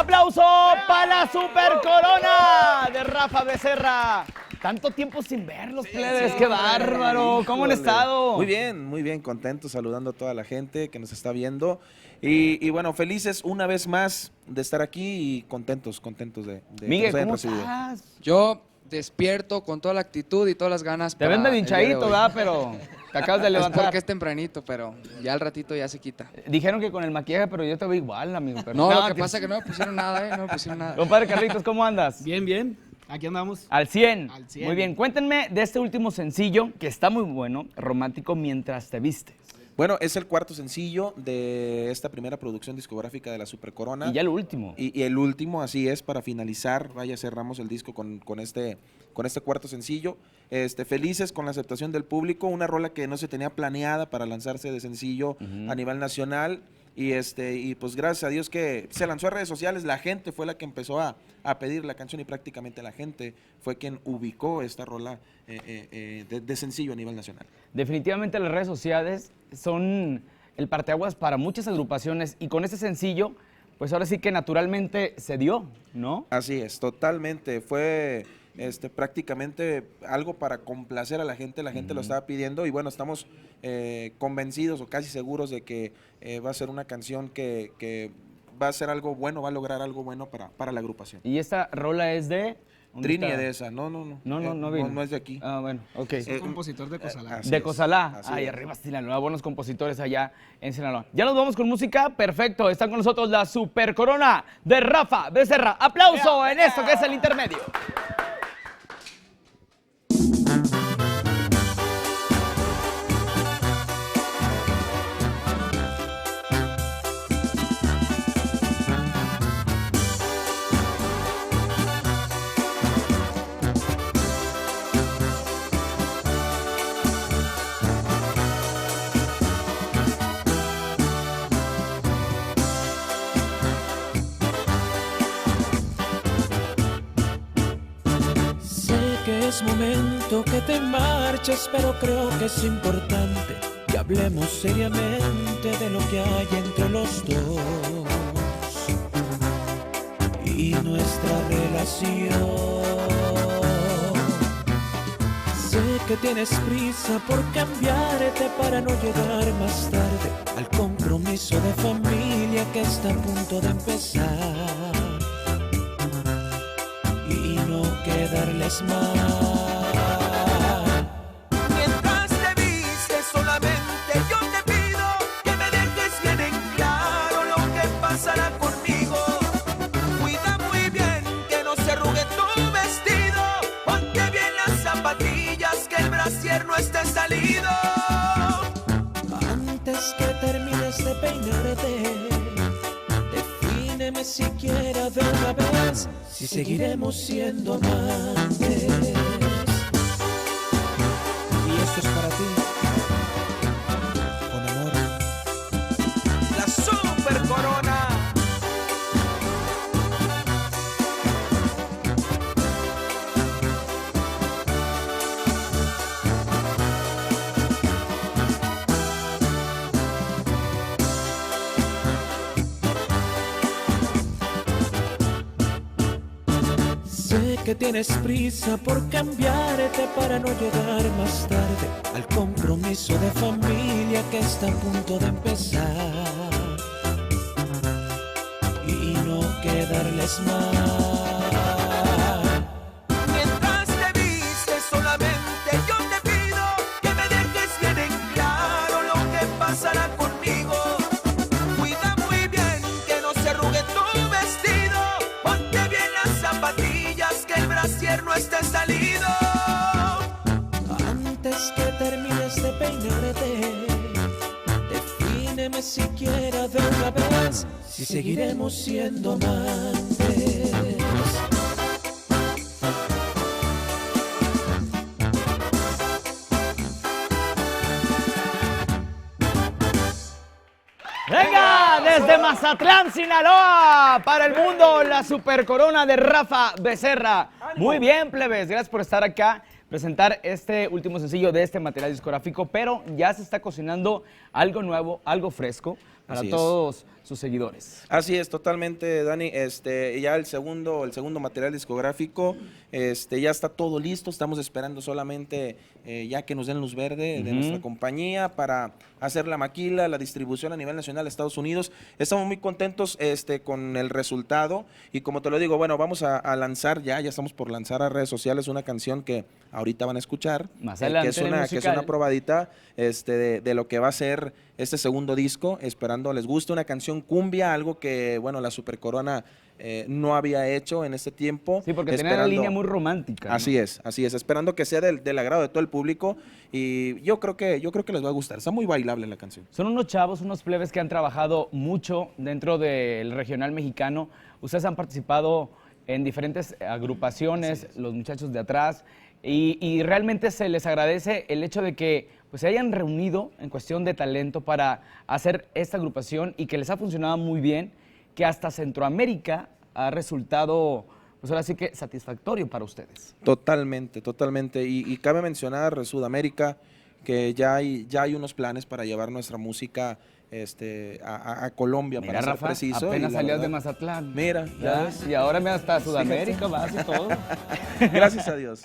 ¡Aplauso para la Super Corona de Rafa Becerra! Tanto tiempo sin verlos, plebes, qué bárbaro. ¿Cómo han estado? Muy bien, contentos, saludando a toda la gente que nos está viendo. Y bueno, felices una vez más de estar aquí y contentos de Miguel, que nos hayan ¿cómo recibido. estás? Yo despierto con toda la actitud y todas las ganas. Te ves medio hinchadito, ¿verdad? Pero te acabas de Es levantar. porque es tempranito, pero ya al ratito ya se quita. Dijeron que con el maquillaje, pero yo te veo igual, amigo. Pero No, lo que pasa es que no me pusieron nada, No me pusieron nada. Compadre Carlitos, ¿cómo andas? Bien, bien. Aquí andamos. Al 100. Al 100. Muy bien. Cuéntenme de este último sencillo, que está muy bueno, romántico mientras te vistes. Bueno, es el cuarto sencillo de esta primera producción discográfica de la Super Corona. Y ya el último. Y el último, así es, para finalizar, vaya, cerramos el disco con este cuarto sencillo. Felices con la aceptación del público, una rola que no se tenía planeada para lanzarse de sencillo a nivel nacional. Y pues gracias a Dios que se lanzó a redes sociales, la gente fue la que empezó a pedir la canción y prácticamente la gente fue quien ubicó esta rola de sencillo a nivel nacional. Definitivamente las redes sociales son el parteaguas para muchas agrupaciones y con este sencillo, pues ahora sí que naturalmente se dio, ¿no? Así es, totalmente, fue prácticamente algo para complacer a la gente lo estaba pidiendo y bueno, estamos convencidos o casi seguros de que va a ser una canción que va a ser algo bueno, va a lograr algo bueno para la agrupación. Y esta rola es de... Trini está? Edesa, no vino. no es de aquí. Ah, bueno, ok. Es compositor de Cozalá. así De es, Cozalá. así Ay, es. arriba Sinaloa, buenos compositores allá en Sinaloa. Ya nos vamos con música, perfecto. Están con nosotros la Super Corona de Rafa Becerra. ¡Aplauso en esto que es el intermedio! Es momento que te marches, pero creo que es importante que hablemos seriamente de lo que hay entre los dos y nuestra relación. Sé que tienes prisa por cambiarte para no llegar más tarde al compromiso de familia que está a punto de empezar y no quedarles mal. Mientras te vistes solamente yo te pido que me dejes bien en claro lo que pasará conmigo. Cuida muy bien que no se arrugue tu vestido, ponte bien las zapatillas, que el brasier no esté salido. Antes que termines de peinarte, defíneme siquiera de una vez si seguiremos siendo amantes. Y esto es para ti, con amor. La Super Corona. Sé que tienes prisa por cambiarte para no llegar más tarde al compromiso de familia que está a punto de empezar y no quedarles mal. Mientras te vistes solamente yo te pido que me dejes bien en claro lo que pasará conmigo. Cuida muy bien que no se arrugue tu vestido, ponte bien las zapatillas, que el brasier no esté salido. Antes que termines de peinarte, defíneme siquiera de una vez si seguiremos siendo amantes. ¡Venga! Desde Mazatlán, Sinaloa, para el mundo, la Super Corona de Rafa Becerra. Muy bien, plebes, gracias por estar acá, presentar este último sencillo de este material discográfico, pero ya se está cocinando algo nuevo, algo fresco, para Así es. todos sus seguidores. Así es, totalmente, Dani. Ya el segundo material discográfico, ya está todo listo. Estamos esperando solamente ya que nos den luz verde de nuestra compañía para hacer la maquila, la distribución a nivel nacional de Estados Unidos. Estamos muy contentos con el resultado y como te lo digo, bueno, vamos a lanzar ya estamos por lanzar a redes sociales una canción que ahorita van a escuchar, Más adelante, que es una probadita de lo que va a ser este segundo disco, esperando les guste, una canción cumbia, algo que, bueno, la Super Corona no había hecho en este tiempo. Sí, porque tenía una línea muy romántica, ¿no? Así es, esperando que sea del agrado de todo el público y yo creo que les va a gustar, está muy bailable la canción. Son unos chavos, unos plebes que han trabajado mucho dentro del regional mexicano. Ustedes han participado en diferentes agrupaciones, los muchachos de atrás, y realmente se les agradece el hecho de que pues, se hayan reunido en cuestión de talento para hacer esta agrupación y que les ha funcionado muy bien, que hasta Centroamérica ha resultado, pues ahora sí que satisfactorio para ustedes. Totalmente. Y cabe mencionar Sudamérica, que ya hay unos planes para llevar nuestra música a Colombia, Mira, para ser Rafa, preciso. apenas y la salías verdad, de Mazatlán. Mira, ya ves. Y ahora me hasta Sudamérica vas y todo. Gracias a Dios.